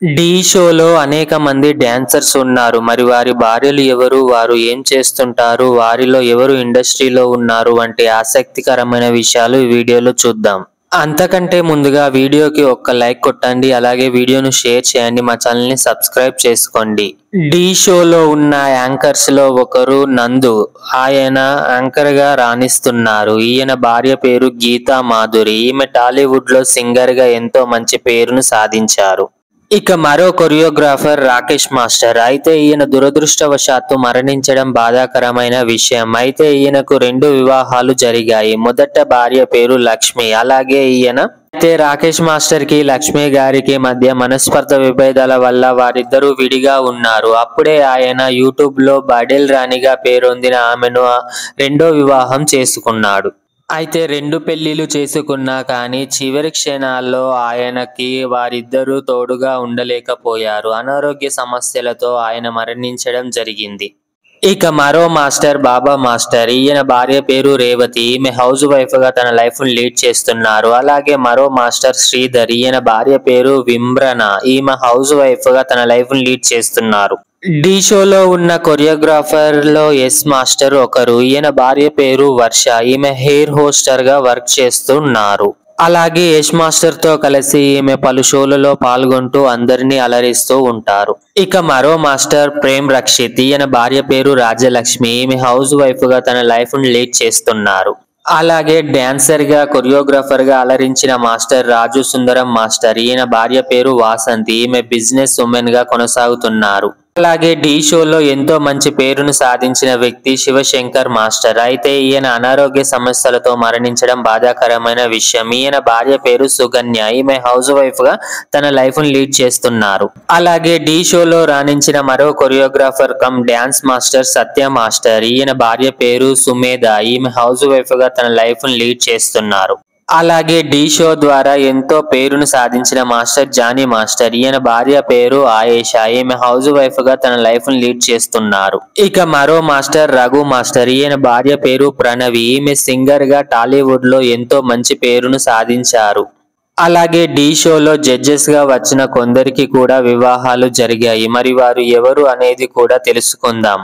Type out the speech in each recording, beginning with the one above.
ఢీ షోలో అనేక మంది డాన్సర్స్ ఉన్నారు. మరి వారి భార్యలు ఎవరు? వారు ఏం చేస్తుంటారు? వారిలో ఎవరు ఇండస్ట్రీలో ఉన్నారు? వంటి ఆసక్తికరమైన విషయాలు ఈ వీడియోలో చూద్దాం. అంతకంటే ముందుగా వీడియోకి ఒక్క లైక్ కొట్టండి. అలాగే వీడియోను షేర్ చేయండి. మా ఛానల్ని సబ్స్క్రైబ్ చేసుకోండి. ఢీ షోలో ఉన్న యాంకర్స్ లో ఒకరు నందు. ఆయన యాంకర్ గా రాణిస్తున్నారు. ఈయన భార్య పేరు గీతా మాధురి. ఈమె టాలీవుడ్ లో సింగర్ గా ఎంతో మంచి పేరును సాధించారు. ఇక మరో కొరియోగ్రాఫర్ రాకేష్ మాస్టర్. అయితే ఈయన దురదృష్టవశాత్తు మరణించడం బాధాకరమైన విషయం. అయితే ఈయనకు 2 వివాహాలు జరిగాయి. మొదట భార్య పేరు లక్ష్మి. అలాగే అయితే రాకేష్ మాస్టర్ కి లక్ష్మి గారికి మధ్య మనస్పర్ధ విభేదాల వల్ల వారిద్దరూ విడిగా ఉన్నారు. అప్పుడే ఆయన యూట్యూబ్ లో బడేల్ రాణిగా పేరొందిన ఆమెను 2వ వివాహం చేసుకున్నాడు. అయితే 2 పెళ్లిళ్లు చేసుకున్నా కానీ చివరి క్షణాల్లో ఆయనకి వారిద్దరూ తోడుగా ఉండలేకపోయారు. అనారోగ్య సమస్యలతో ఆయన మరణించడం జరిగింది. ఇక మరో మాస్టర్ బాబా మాస్టర్. ఈయన భార్య పేరు రేవతి. ఈమె హౌస్ వైఫ్ గా తన లైఫ్ ను లీడ్ చేస్తున్నారు. అలాగే మరో మాస్టర్ శ్రీధర్. ఈయన భార్య పేరు విమ్రణ. ఈమె హౌస్ వైఫ్ గా తన లైఫ్ ను లీడ్ చేస్తున్నారు. ఢీ షోలో ఉన్న కొరియోగ్రాఫర్ లో ఎస్ మాస్టర్ ఒకరు. ఈయన భార్య పేరు వర్ష. ఈమె హెయిర్ హోస్టర్ గా వర్క్ చేస్తున్నారు. అలాగే యష్ మాస్టర్ తో కలిసి ఈమె పలు షోలలో పాల్గొంటూ అందరినీ అలరిస్తూ ఉంటారు. ఇక మరో మాస్టర్ ప్రేమ్ రక్షిత్. ఈయన భార్య పేరు రాజ్యలక్ష్మి. ఈమె హౌస్ వైఫ్ గా తన లైఫ్ ను లీడ్ చేస్తున్నారు. అలాగే డాన్సర్ గా కొరియోగ్రాఫర్ గా అలరించిన మాస్టర్ రాజు సుందరం మాస్టర్. ఈయన భార్య పేరు వాసంతి. ఈమె బిజినెస్ ఉమెన్ గా కొనసాగుతున్నారు. అలాగే ఢీ షోలో ఎంతో మంచి పేరును సాధించిన వ్యక్తి శివశంకర్ మాస్టర్. అయితే ఈయన అనారోగ్య సమస్యలతో మరణించడం బాధాకరమైన విషయం. ఈయన భార్య పేరు సుగన్య. ఈమె హౌస్ వైఫ్ గా తన లైఫ్ ను లీడ్ చేస్తున్నారు. అలాగే ఢీ షోలో రాణించిన మరో కొరియోగ్రాఫర్ కమ్ డాన్స్ మాస్టర్ సత్య మాస్టర్. ఈయన భార్య పేరు సుమేధ. ఈమె హౌస్ వైఫ్ గా తన లైఫ్ ను లీడ్ చేస్తున్నారు. అలాగే ఢీ షో ద్వారా ఎంతో పేరును సాధించిన మాస్టర్ జానీ మాస్టర్. ఈయన భార్య పేరు ఆయేషా. ఈమె హౌస్ వైఫ్ గా తన లైఫ్ ను లీడ్ చేస్తున్నారు. ఇక మరో మాస్టర్ రఘు మాస్టర్. ఈయన భార్య పేరు ప్రణవి. ఈమె సింగర్ గా టాలీవుడ్ లో ఎంతో మంచి పేరును సాధించారు. అలాగే ఢీ షోలో జడ్జెస్ గా వచ్చిన కొందరికి కూడా వివాహాలు జరిగాయి. మరి వారు ఎవరు అనేది కూడా తెలుసుకుందాం.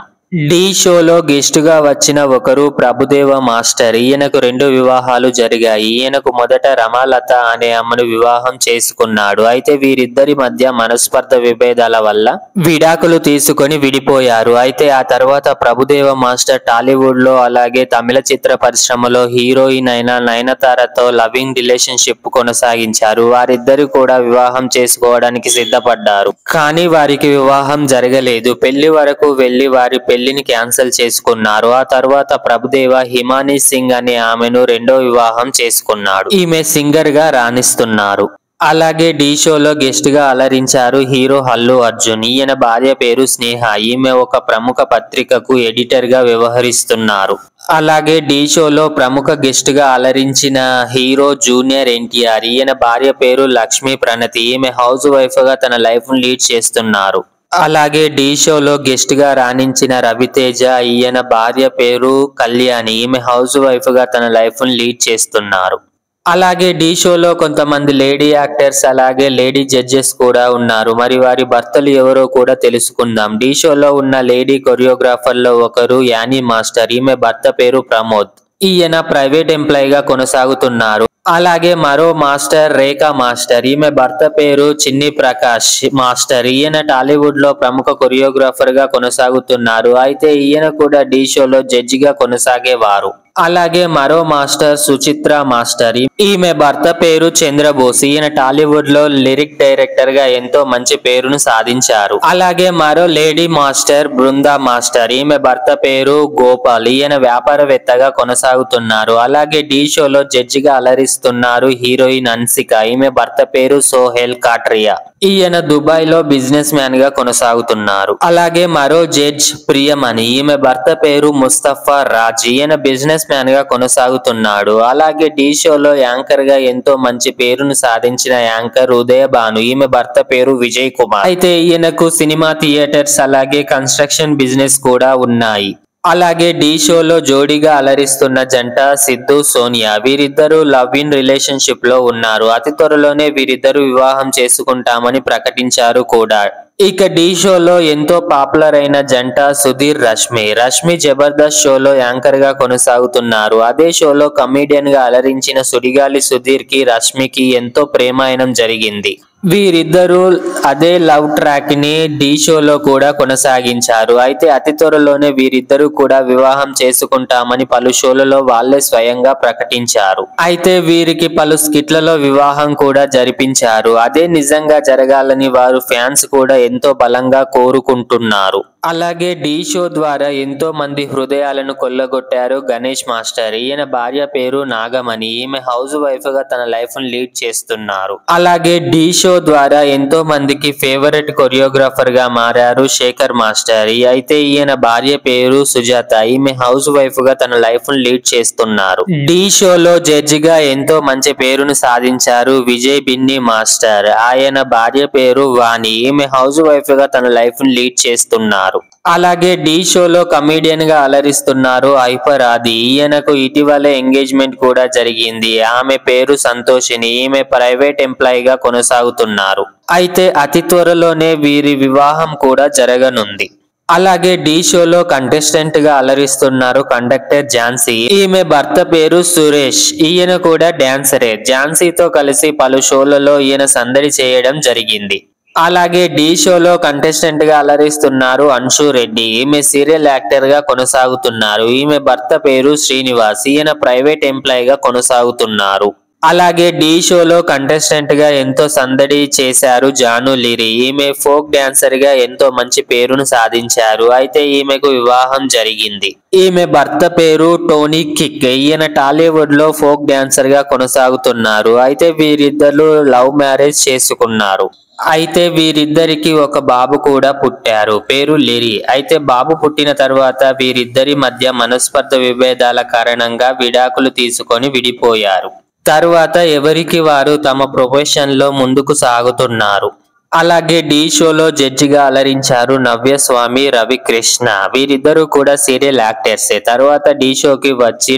ఢీ షోలో గెస్ట్ గా వచ్చిన ఒకరు ప్రభుదేవ మాస్టర్. ఈయనకు 2 వివాహాలు జరిగాయి. ఈయనకు మొదట రమాలత అనే అమ్మను వివాహం చేసుకున్నాడు. అయితే వీరిద్దరి మధ్య మనస్పర్ధ విభేదాల వల్ల విడాకులు తీసుకొని విడిపోయారు. అయితే ఆ తర్వాత ప్రభుదేవ మాస్టర్ టాలీవుడ్ లో అలాగే తమిళ చిత్ర పరిశ్రమలో హీరోయిన్ అయిన నయనతారతో లవింగ్ రిలేషన్షిప్ కొనసాగించారు. వారిద్దరు కూడా వివాహం చేసుకోవడానికి సిద్ధపడ్డారు. కానీ వారికి వివాహం జరగలేదు. పెళ్లి వరకు వెళ్లి వారి పెళ్లిని క్యాన్సిల్ చేసుకున్నారు. ఆ తర్వాత ప్రభుదేవ హిమానీ సింగ్ అనే ఆమెను 2వ వివాహం చేసుకున్నాడు. ఈమె సింగర్ గా రాణిస్తున్నారు. అలాగే ఢీ షోలో గెస్ట్ గా అలరించారు హీరో అల్లు అర్జున్. ఈయన భార్య పేరు స్నేహ. ఈమె ఒక ప్రముఖ పత్రికకు ఎడిటర్ గా వ్యవహరిస్తున్నారు. అలాగే ఢీ షోలో ప్రముఖ గెస్ట్ గా అలరించిన హీరో జూనియర్ ఎన్టీఆర్. ఈయన భార్య పేరు లక్ష్మీ ప్రణతి. ఈమె హౌస్ వైఫ్ గా తన లైఫ్ ను లీడ్ చేస్తున్నారు. అలాగే ఢీ షోలో గెస్ట్ గా రాణించిన రవితేజ. ఈయన భార్య పేరు కళ్యాణి. ఈమె హౌస్ వైఫ్ గా తన లైఫ్ ను లీడ్ చేస్తున్నారు. అలాగే ఢీ షోలో కొంతమంది లేడీ యాక్టర్స్ అలాగే లేడీ జడ్జెస్ కూడా ఉన్నారు. మరి వారి భర్తలు ఎవరో కూడా తెలుసుకుందాం. ఢీ షోలో ఉన్న లేడీ కొరియోగ్రాఫర్ లో ఒకరు యానీ మాస్టర్. ఈమె భర్త పేరు ప్రమోద్. ఈయన ప్రైవేట్ ఎంప్లాయ్ గా కొనసాగుతున్నారు. అలాగే మరో మాస్టర్ రేఖా మాస్టర్. ఈమె భర్త పేరు చిన్ని ప్రకాష్ మాస్టర్. ఈయన టాలీవుడ్ లో ప్రముఖ కొరియోగ్రాఫర్ గా కొనసాగుతున్నారు. అయితే ఈయన కూడా ఢీ షోలో జడ్జి గా కొనసాగేవారు. అలాగే మరో మాస్టర్ సుచిత్ర మాస్టర్. ఈమె భర్త పేరు చంద్రబోస్. ఈయన టాలీవుడ్ లో లిరిక్ డైరెక్టర్ గా ఎంతో మంచి పేరును సాధించారు. అలాగే మరో లేడీ మాస్టర్ బృందా మాస్టర్. ఈమె భర్త పేరు గోపాల్. ఈయన వ్యాపారవేత్తగా కొనసాగుతున్నారు. అలాగే ఢీ షోలో జడ్జిగా అలరిస్తున్నారు హీరోయిన్ అన్సిక. ఈమె భర్త పేరు సోహెల్ కాట్రియా. ఈయన దుబాయ్ లో బిజినెస్ మ్యాన్ గా కొనసాగుతున్నారు. అలాగే మరో జడ్జ్ ప్రియమణి. ఈమె భర్త పేరు ముస్తఫా రాజ్. ఈయన బిజినెస్ మ్యాన్ గా కొనసాగుతున్నాడు. అలాగే ఢీ షోలో యాంకర్ గా ఎంతో మంచి పేరును సాధించిన యాంకర్ ఉదయ భాను. ఈమె భర్త పేరు విజయ్ కుమార్. అయితే ఈయనకు సినిమా థియేటర్స్ అలాగే కన్స్ట్రక్షన్ బిజినెస్ కూడా ఉన్నాయి. అలాగే ఢీ షోలో జోడీగా అలరిస్తున్న జంట సిద్ధు సోనియా. వీరిద్దరూ లవ్ ఇన్ రిలేషన్షిప్ లో ఉన్నారు. అతి త్వరలోనే వీరిద్దరూ వివాహం చేసుకుంటామని ప్రకటించారు కూడా. ఇక ఢీ షోలో ఎంతో పాపులర్ అయిన జంట సుధీర్ రష్మి. రష్మి జబర్దస్త్ షోలో యాంకర్ గా కొనసాగుతున్నారు. అదే షోలో కమీడియన్ గా అలరించిన సుడిగాలి సుధీర్ కి రష్మికి ఎంతో ప్రేమాయణం జరిగింది. వీరిద్దరూ అదే లవ్ ట్రాక్ ని ఢీ షోలో కూడా కొనసాగించారు. అయితే అతి త్వరలోనే వీరిద్దరూ కూడా వివాహం చేసుకుంటామని పలు షోలలో వాళ్ళే స్వయంగా ప్రకటించారు. అయితే వీరికి పలు స్కిట్లలో వివాహం కూడా జరిపించారు. అదే నిజంగా జరగాలని వారు ఫ్యాన్స్ కూడా ఎంతో బలంగా కోరుకుంటున్నారు. అలాగే ఢీ షో ద్వారా ఎంతో మంది హృదయాలను కొల్లగొట్టారు గణేష్ మాస్టర్. ఈయన భార్య పేరు నాగమణి. ఈమె హౌస్ వైఫ్ గా తన లైఫ్ ను లీడ్ చేస్తున్నారు. అలాగే ఢీ షో ద్వారా ఎంతో మందికి ఫేవరెట్ కొరియోగ్రాఫర్ గా మారారు శేఖర్ మాస్టర్. అయితే ఈయన భార్య పేరు సుజాత. ఈమె హౌస్ వైఫ్ గా తన లైఫ్ ను లీడ్ చేస్తున్నారు. ఢీ షోలో జడ్జిగా ఎంతో మంచి పేరును సాధించారు విజయ్ బిన్ని మాస్టర్. ఆయన భార్య పేరు వాణి. ఈమె హౌస్ వైఫ్ గా తన లైఫ్ ను లీడ్ చేస్తున్నారు. అలాగే ఢీ షోలో కమీడియన్ గా అలరిస్తున్నారు హైపర్ ఆది. ఈయనకు ఇటీవలే ఎంగేజ్మెంట్ కూడా జరిగింది. ఆమె పేరు సంతోషిని. ఈమె ప్రైవేట్ ఎంప్లాయీ గా కొనసాగుతున్నారు. అయితే అతి త్వరలోనే వీరి వివాహం కూడా జరగనుంది. అలాగే ఢీ షోలో కంటెస్టెంట్ గా అలరిస్తున్నారు కండక్టర్ ఝాన్సీ. ఈమె భర్త పేరు సురేష్. ఈయన కూడా డాన్సరే. ఝాన్సీతో కలిసి పలు షోలలో ఈయన సందడి చేయడం జరిగింది. అలాగే ఢీ షోలో కంటెస్టెంట్ గా అలరిస్తున్నారు అన్షు రెడ్డి. ఈమె సీరియల్ యాక్టర్ గా కొనసాగుతున్నారు. ఈమె భర్త పేరు శ్రీనివాస్. ఈయన ప్రైవేట్ ఎంప్లాయీ గా కొనసాగుతున్నారు. అలాగే ఢీ షోలో కంటెస్టెంట్ గా ఎంతో సందడి చేశారు జాను లిరి. ఈమె ఫోక్ డాన్సర్ గా ఎంతో మంచి పేరును సాధించారు. అయితే ఈమెకు వివాహం జరిగింది. ఈమె భర్త పేరు టోనీ కిక్. ఈయన టాలీవుడ్ లో ఫోక్ డాన్సర్ గా కొనసాగుతున్నారు. అయితే వీరిద్దరు లవ్ మ్యారేజ్ చేసుకున్నారు. అయితే వీరిద్దరికి ఒక బాబు కూడా పుట్టారు. పేరు లిరి. అయితే బాబు పుట్టిన తర్వాత వీరిద్దరి మధ్య మనస్పర్ధ విభేదాల కారణంగా విడాకులు తీసుకొని విడిపోయారు. తరువాత ఎవరికి వారు తమ ప్రొఫెషన్ లో ముందుకు సాగుతున్నారు. అలాగే ఢీ షోలో జడ్జిగా అలరించారు నవ్యస్వామి రవికృష్ణ. వీరిద్దరూ కూడా సీరియల్ యాక్టర్సే. తర్వాత ఢీ షోకి వచ్చి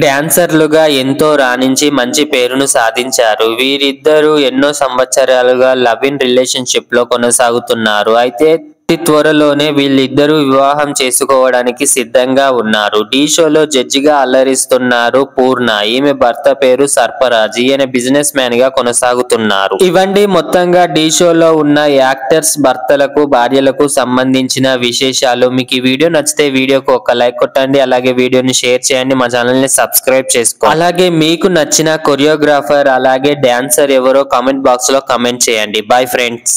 డాన్సర్లుగా ఎంతో రాణించి మంచి పేరును సాధించారు. వీరిద్దరూ ఎన్నో సంవత్సరాలుగా లవ్ ఇన్ రిలేషన్షిప్ లో కొనసాగుతున్నారు. అయితే అతి త్వరలోనే వీళ్ళిద్దరూ వివాహం చేసుకోవడానికి సిద్ధంగా ఉన్నారు. ఢీ షోలో జడ్జిగా అలరిస్తున్నారు పూర్ణ. ఈమె భర్త పేరు సర్పరాజ్. ఈయన బిజినెస్ మ్యాన్ గా కొనసాగుతున్నారు. ఇవండి మొత్తంగా ఢీ షోలో ఉన్న యాక్టర్స్ భర్తలకు భార్యలకు సంబంధించిన విశేషాలు. మీకు ఈ వీడియో నచ్చితే వీడియోకి ఒక లైక్ కొట్టండి. అలాగే వీడియోని షేర్ చేయండి. మా ఛానల్ ని సబ్స్క్రైబ్ చేసుకోండి. అలాగే మీకు నచ్చిన కొరియోగ్రాఫర్ అలాగే డాన్సర్ ఎవరో కామెంట్ బాక్స్ లో కామెంట్ చేయండి. Bye friends.